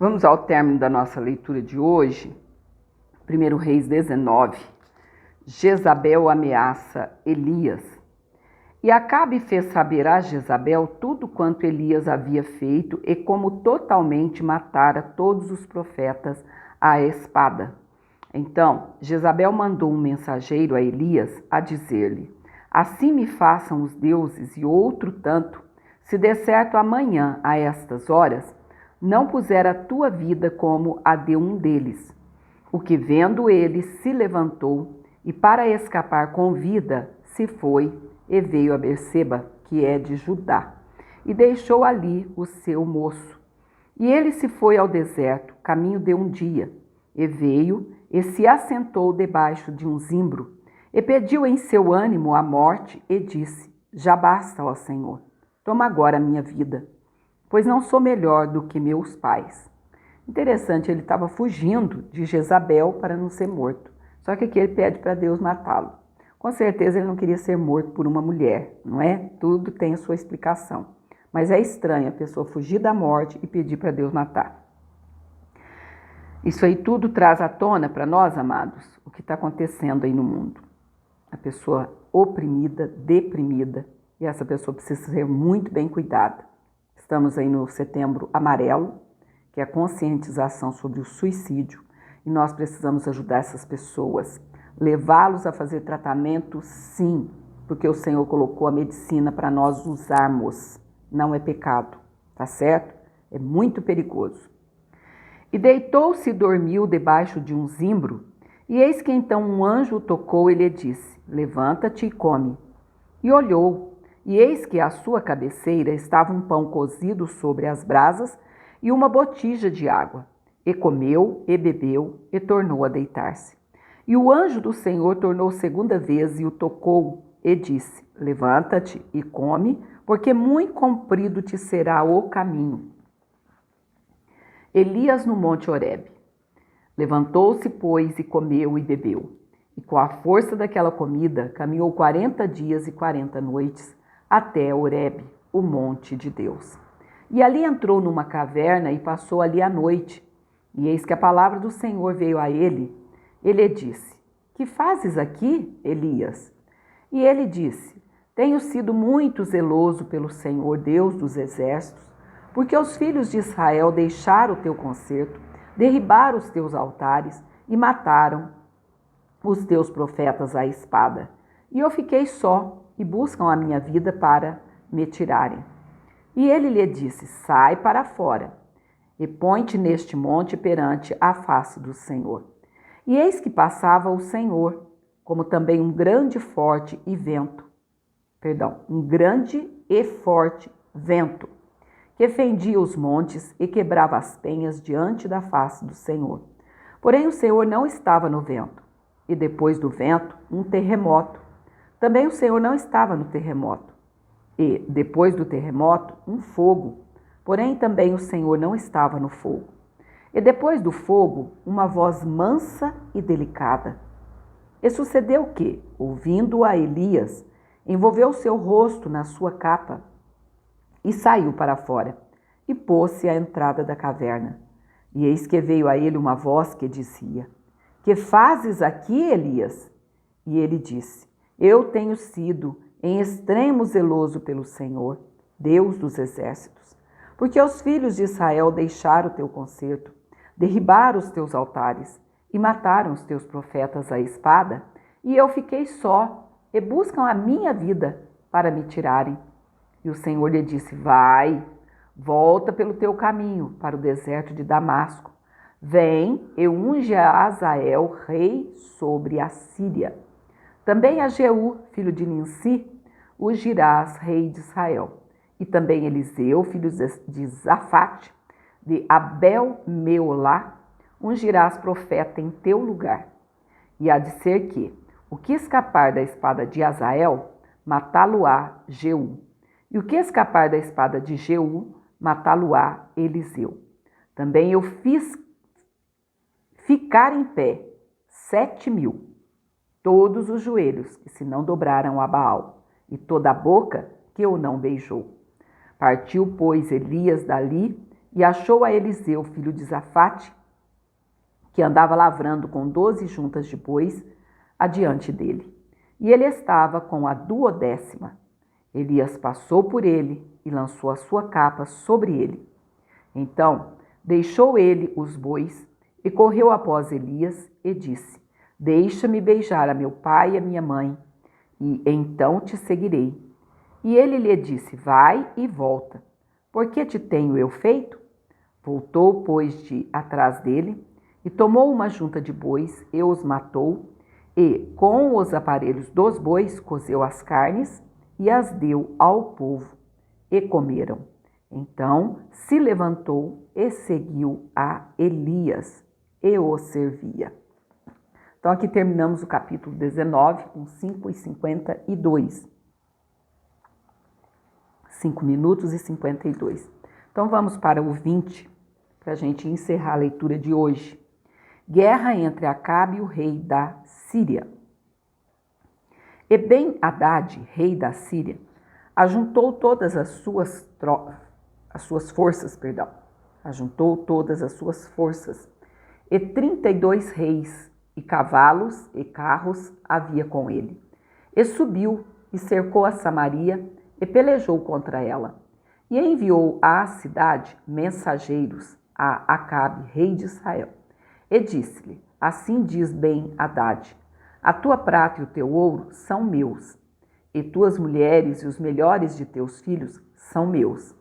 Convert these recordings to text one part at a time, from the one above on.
Vamos ao término da nossa leitura de hoje. 1 Reis 19. Jezabel ameaça Elias. E Acabe fez saber a Jezabel tudo quanto Elias havia feito e como totalmente matara todos os profetas à espada. Então, Jezabel mandou um mensageiro a Elias a dizer-lhe: assim me façam os deuses e outro tanto, se der certo amanhã a estas horas, não puser a tua vida como a de um deles. O que vendo ele se levantou e para escapar com vida se foi e veio a Berseba, que é de Judá, e deixou ali o seu moço. E ele se foi ao deserto, caminho de um dia, e veio e se assentou debaixo de um zimbro, e pediu em seu ânimo a morte, e disse: já basta, ó Senhor, toma agora a minha vida, pois não sou melhor do que meus pais. Interessante, ele estava fugindo de Jezabel para não ser morto. Só que aqui ele pede para Deus matá-lo. Com certeza ele não queria ser morto por uma mulher, não é? Tudo tem a sua explicação. Mas é estranho a pessoa fugir da morte e pedir para Deus matar. Isso aí tudo traz à tona para nós, amados, o que está acontecendo aí no mundo. A pessoa oprimida, deprimida, e essa pessoa precisa ser muito bem cuidada. Estamos aí no Setembro Amarelo, que é a conscientização sobre o suicídio, e nós precisamos ajudar essas pessoas, levá-los a fazer tratamento, sim, porque o Senhor colocou a medicina para nós usarmos, não é pecado, tá certo? É muito perigoso. E deitou-se e dormiu debaixo de um zimbro, e eis que então um anjo o tocou e lhe disse: levanta-te e come. E olhou, e eis que à sua cabeceira estava um pão cozido sobre as brasas e uma botija de água. E comeu, e bebeu, e tornou a deitar-se. E o anjo do Senhor tornou segunda vez e o tocou, e disse: levanta-te e come, porque muito comprido te será o caminho. Elias no monte Horebe. Levantou-se, pois, e comeu e bebeu. E com a força daquela comida, caminhou 40 dias e 40 noites, até Horebe, o monte de Deus. E ali entrou numa caverna e passou ali a noite. E eis que a palavra do Senhor veio a ele. Ele disse: que fazes aqui, Elias? E ele disse: tenho sido muito zeloso pelo Senhor, Deus dos exércitos, porque os filhos de Israel deixaram o teu concerto, derribaram os teus altares e mataram os teus profetas à espada. E eu fiquei só, e buscam a minha vida para me tirarem. E ele lhe disse: sai para fora, e põe-te neste monte perante a face do Senhor. E eis que passava o Senhor, como também um grande e forte vento, que fendia os montes e quebrava as penhas diante da face do Senhor. Porém o Senhor não estava no vento. E depois do vento, um terremoto. Também o Senhor não estava no terremoto. E, depois do terremoto, um fogo. Porém também o Senhor não estava no fogo. E depois do fogo, uma voz mansa e delicada. E sucedeu que, ouvindo a Elias, envolveu seu rosto na sua capa e saiu para fora, e pôs-se à entrada da caverna. E eis que veio a ele uma voz que dizia: que fazes aqui, Elias? E ele disse: eu tenho sido em extremo zeloso pelo Senhor, Deus dos exércitos, porque os filhos de Israel deixaram o teu concerto, derribaram os teus altares e mataram os teus profetas à espada, e eu fiquei só, e buscam a minha vida para me tirarem. E o Senhor lhe disse: vai, volta pelo teu caminho para o deserto de Damasco. Vem e unge a Azael rei sobre a Síria. Também a Jeú, filho de Ninsi, ungirás rei de Israel. E também Eliseu, filho de Zafate, de Abel-Meolá, ungirás profeta em teu lugar. E há de ser que, o que escapar da espada de Azael, matá-lo-á Jeú. E o que escapar da espada de Jeú, matá-lo-á Eliseu. Também eu fiz ficar em pé 7.000, todos os joelhos que se não dobraram a Baal, e toda a boca que o não beijou. Partiu, pois, Elias dali e achou a Eliseu, filho de Zafate, que andava lavrando com 12 juntas de bois adiante dele. E ele estava com a 12ª. Elias passou por ele e lançou a sua capa sobre ele. Então deixou ele os bois e correu após Elias e disse: Deixa-me beijar a meu pai e a minha mãe, e então te seguirei. E ele lhe disse: Vai e volta. Por que te tenho eu feito? Voltou, pois, de atrás dele, e tomou uma junta de bois e os matou, e com os aparelhos dos bois cozeu as carnes e as deu ao povo, e comeram. Então se levantou e seguiu a Elias, e o servia. Então aqui terminamos o capítulo 19, com 5:52. 5 minutos e 52. Então vamos para o 20, para a gente encerrar a leitura de hoje. Guerra entre Acabe e o rei da Síria. E Ben-Hadad, rei da Síria, ajuntou todas as suas forças, e 32 reis e cavalos e carros havia com ele. E subiu e cercou a Samaria e pelejou contra ela. E enviou à cidade mensageiros a Acabe, rei de Israel. E disse-lhe: Assim diz Ben-Hadad: A tua prata e o teu ouro são meus, e tuas mulheres e os melhores de teus filhos são meus.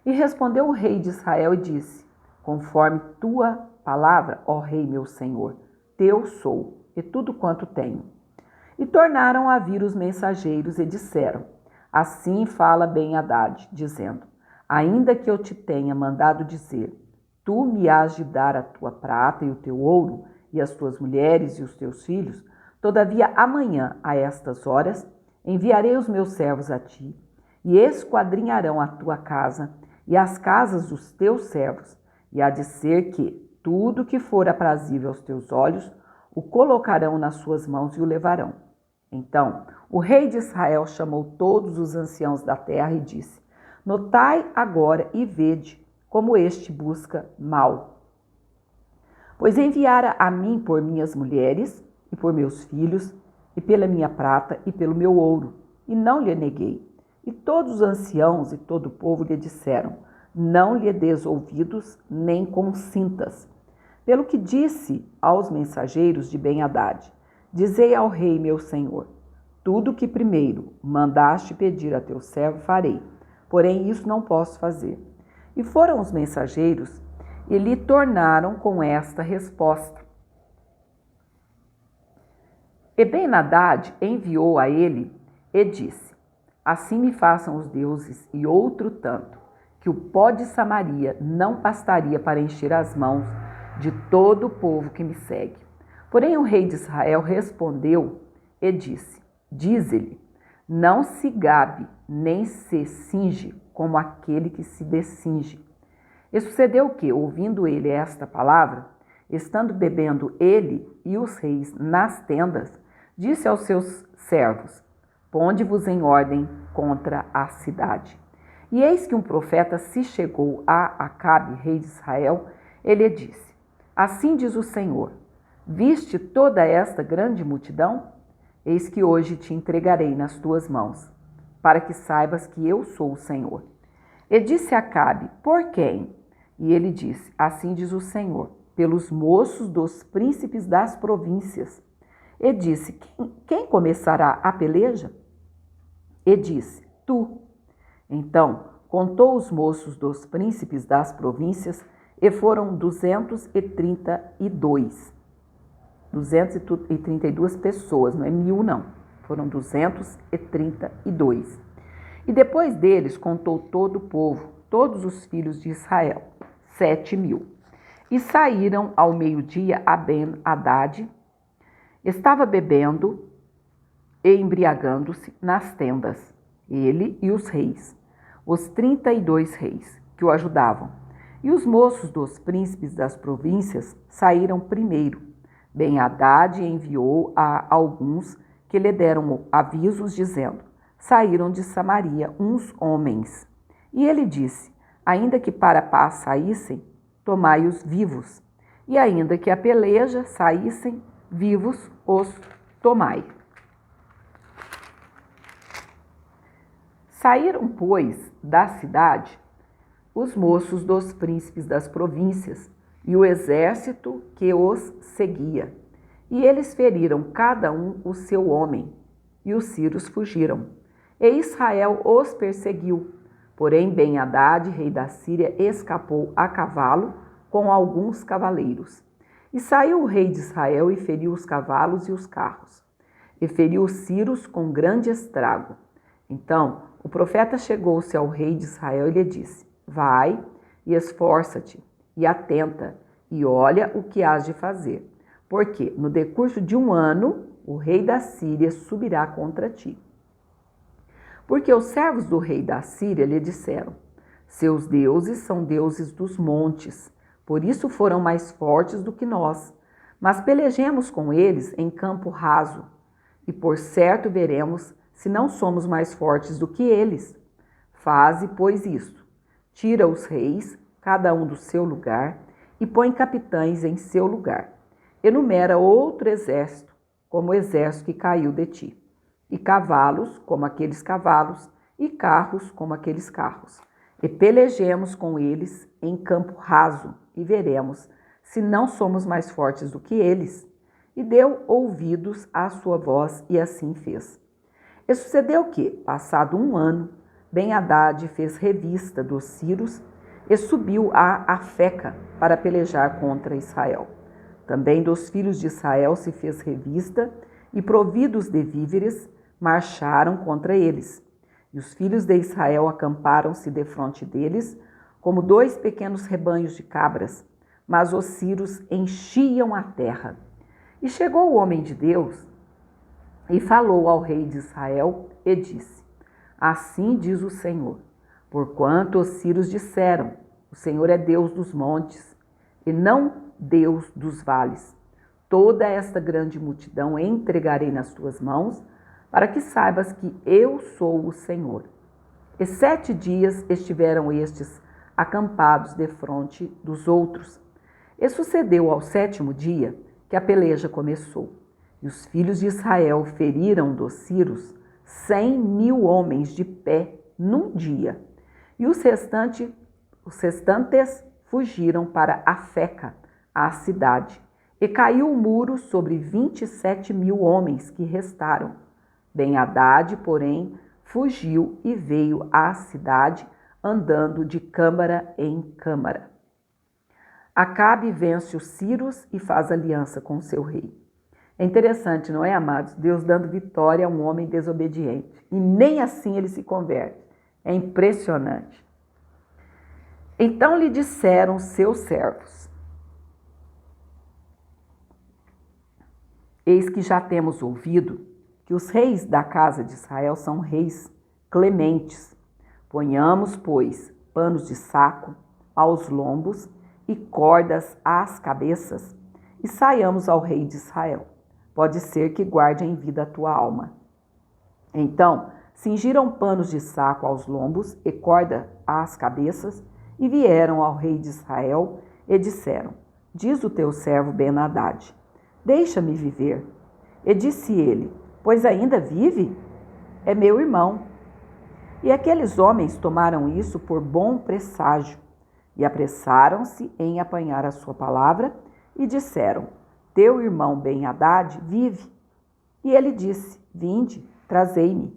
E respondeu o rei de Israel e disse: Conforme tua palavra, ó rei meu senhor, teu sou, e tudo quanto tenho. E tornaram a vir os mensageiros e disseram: Assim fala Ben-Hadad, dizendo: Ainda que eu te tenha mandado dizer, tu me hás de dar a tua prata e o teu ouro, e as tuas mulheres e os teus filhos, todavia amanhã, a estas horas, enviarei os meus servos a ti, e esquadrinharão a tua casa e as casas dos teus servos, e há de ser que tudo que for aprazível aos teus olhos, o colocarão nas suas mãos e o levarão. Então o rei de Israel chamou todos os anciãos da terra e disse: Notai agora e vede como este busca mal. Pois enviara a mim por minhas mulheres e por meus filhos, e pela minha prata e pelo meu ouro, e não lhe neguei. E todos os anciãos e todo o povo lhe disseram: Não lhe des ouvidos, nem consintas. Pelo que disse aos mensageiros de Ben-Hadad: Dizei ao rei meu senhor: Tudo que primeiro mandaste pedir a teu servo farei, porém isso não posso fazer. E foram os mensageiros e lhe tornaram com esta resposta. E Ben-Hadad enviou a ele e disse: Assim me façam os deuses e outro tanto, que o pó de Samaria não bastaria para encher as mãos de todo o povo que me segue. Porém o rei de Israel respondeu e disse: Dize-lhe, não se gabe nem se cinge como aquele que se descinge. E sucedeu que, ouvindo ele esta palavra, estando bebendo ele e os reis nas tendas, disse aos seus servos: Ponde-vos em ordem contra a cidade. E eis que um profeta se chegou a Acabe, rei de Israel, e lhe disse: Assim diz o Senhor: Viste toda esta grande multidão? Eis que hoje te entregarei nas tuas mãos, para que saibas que eu sou o Senhor. E disse Acabe: Por quem? E ele disse: Assim diz o Senhor: Pelos moços dos príncipes das províncias. E disse: Quem começará a peleja? E disse: Tu. Então contou os moços dos príncipes das províncias, e foram 232 pessoas, não é 1000 não, foram 232. E depois deles contou todo o povo, todos os filhos de Israel, 7.000. E saíram ao meio-dia a Ben-Hadad, estava bebendo e embriagando-se nas tendas, ele e os reis, os 32 reis que o ajudavam. E os moços dos príncipes das províncias saíram primeiro. Ben-Hadad enviou a alguns que lhe deram avisos, dizendo: Saíram de Samaria uns homens. E ele disse: Ainda que para a paz saíssem, tomai-os vivos, e ainda que a peleja saíssem, vivos os tomai. Saíram, pois, da cidade os moços dos príncipes das províncias e o exército que os seguia. E eles feriram cada um o seu homem, e os sírios fugiram. E Israel os perseguiu. Porém, Ben-Hadad, rei da Síria, escapou a cavalo com alguns cavaleiros. E saiu o rei de Israel e feriu os cavalos e os carros. E feriu os sírios com grande estrago. Então, o profeta chegou-se ao rei de Israel e lhe disse: Vai e esforça-te e atenta e olha o que hás de fazer, porque no decurso de 1 ano o rei da Síria subirá contra ti. Porque os servos do rei da Síria lhe disseram: Seus deuses são deuses dos montes, por isso foram mais fortes do que nós. Mas pelejemos com eles em campo raso, e por certo veremos se não somos mais fortes do que eles. Faze, pois, isto: tira os reis, cada um do seu lugar, e põe capitães em seu lugar. Enumera outro exército, como o exército que caiu de ti, e cavalos, como aqueles cavalos, e carros, como aqueles carros. E pelejemos com eles em campo raso, e veremos se não somos mais fortes do que eles. E deu ouvidos à sua voz, e assim fez. E sucedeu que, passado 1 ano, Ben-Hadad fez revista dos sírios e subiu a Afeca para pelejar contra Israel. Também dos filhos de Israel se fez revista e, providos de víveres, marcharam contra eles. E os filhos de Israel acamparam-se defronte deles, como 2 pequenos rebanhos de cabras, mas os sírios enchiam a terra. E chegou o homem de Deus e falou ao rei de Israel e disse: Assim diz o Senhor, porquanto os sírios disseram: O Senhor é Deus dos montes, e não Deus dos vales. Toda esta grande multidão entregarei nas tuas mãos, para que saibas que eu sou o Senhor. E 7 dias estiveram estes acampados defronte dos outros. E sucedeu ao 7º dia que a peleja começou. E os filhos de Israel feriram dos sírios 100.000 homens de pé num dia. E os restantes fugiram para Afeca, a cidade. E caiu o muro sobre 27.000 homens que restaram. Ben-Hadad, porém, fugiu e veio à cidade, andando de câmara em câmara. Acabe vence os sírios e faz aliança com seu rei. É interessante, não é, amados? Deus dando vitória a um homem desobediente. E nem assim ele se converte. É impressionante. Então lhe disseram seus servos: Eis que já temos ouvido que os reis da casa de Israel são reis clementes. Ponhamos, pois, panos de saco aos lombos e cordas às cabeças, e saiamos ao rei de Israel. Pode ser que guarde em vida a tua alma. Então, cingiram panos de saco aos lombos e corda às cabeças, e vieram ao rei de Israel e disseram: Diz o teu servo Ben-Hadad: Deixa-me viver. E disse ele: Pois ainda vive? É meu irmão. E aqueles homens tomaram isso por bom presságio, e apressaram-se em apanhar a sua palavra, e disseram: Teu irmão Ben-Hadad vive. E ele disse: Vinde, trazei-me.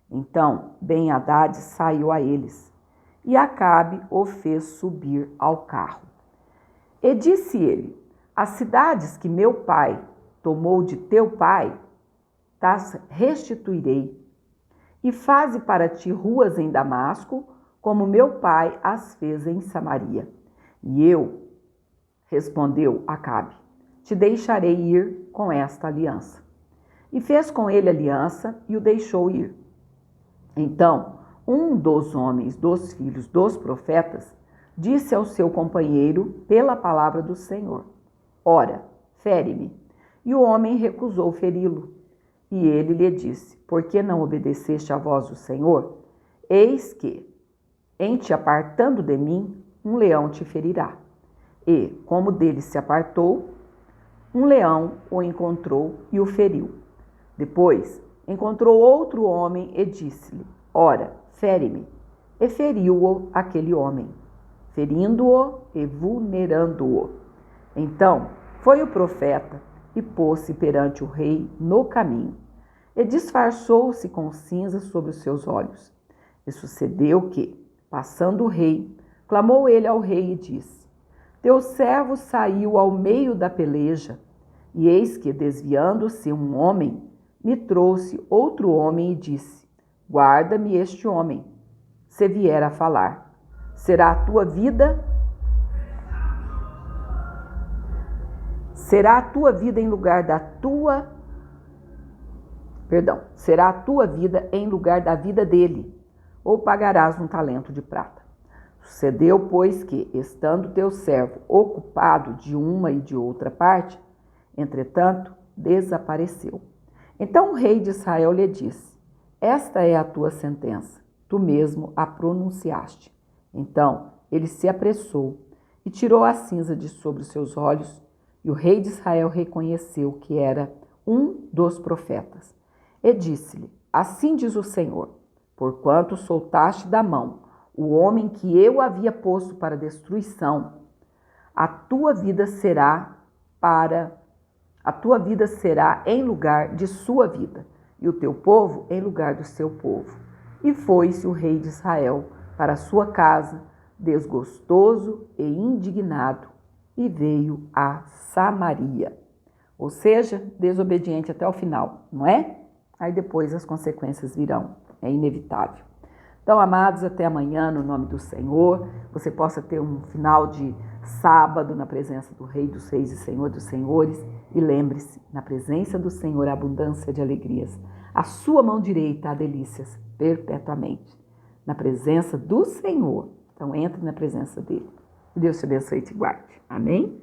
Então Ben-Hadad saiu a eles, e Acabe o fez subir ao carro. E disse ele: As cidades que meu pai tomou de teu pai, tas restituirei. E faze para ti ruas em Damasco, como meu pai as fez em Samaria. E eu, respondeu Acabe, te deixarei ir com esta aliança. E fez com ele aliança e o deixou ir. Então, um dos homens dos filhos dos profetas disse ao seu companheiro pela palavra do Senhor: Ora, fere-me. E o homem recusou feri-lo. E ele lhe disse: Por que não obedeceste à voz do Senhor? Eis que em te apartando de mim, um leão te ferirá. E, como dele se apartou, um leão o encontrou e o feriu. Depois, encontrou outro homem e disse-lhe: Ora, fere-me. E feriu-o aquele homem, ferindo-o e vulnerando-o. Então, foi o profeta e pôs-se perante o rei no caminho, e disfarçou-se com cinza sobre os seus olhos. E sucedeu que, passando o rei, clamou ele ao rei e disse: Teu servo saiu ao meio da peleja, e eis que, desviando-se um homem, me trouxe outro homem e disse: Guarda-me este homem, se vier a falar. Será a tua vida em lugar da tua... será a tua vida em lugar da vida dele, ou pagarás um talento de prata. Sucedeu, pois, que, estando teu servo ocupado de uma e de outra parte, entretanto, desapareceu. Então o rei de Israel lhe disse: Esta é a tua sentença, tu mesmo a pronunciaste. Então ele se apressou e tirou a cinza de sobre os seus olhos, e o rei de Israel reconheceu que era um dos profetas. E disse-lhe: Assim diz o Senhor, porquanto soltaste da mão o homem que eu havia posto para destruição, a tua vida será em lugar de sua vida, e o teu povo em lugar do seu povo. E foi-se o rei de Israel para a sua casa, desgostoso e indignado, e veio a Samaria. Ou seja, desobediente até o final, não é? Aí depois as consequências virão, é inevitável. Então, amados, até amanhã, no nome do Senhor, você possa ter um final de sábado na presença do Rei dos Reis e Senhor dos Senhores. E lembre-se, na presença do Senhor há abundância de alegrias. A sua mão direita há delícias perpetuamente. Na presença do Senhor. Então, entre na presença dele. Que Deus te abençoe e te guarde. Amém?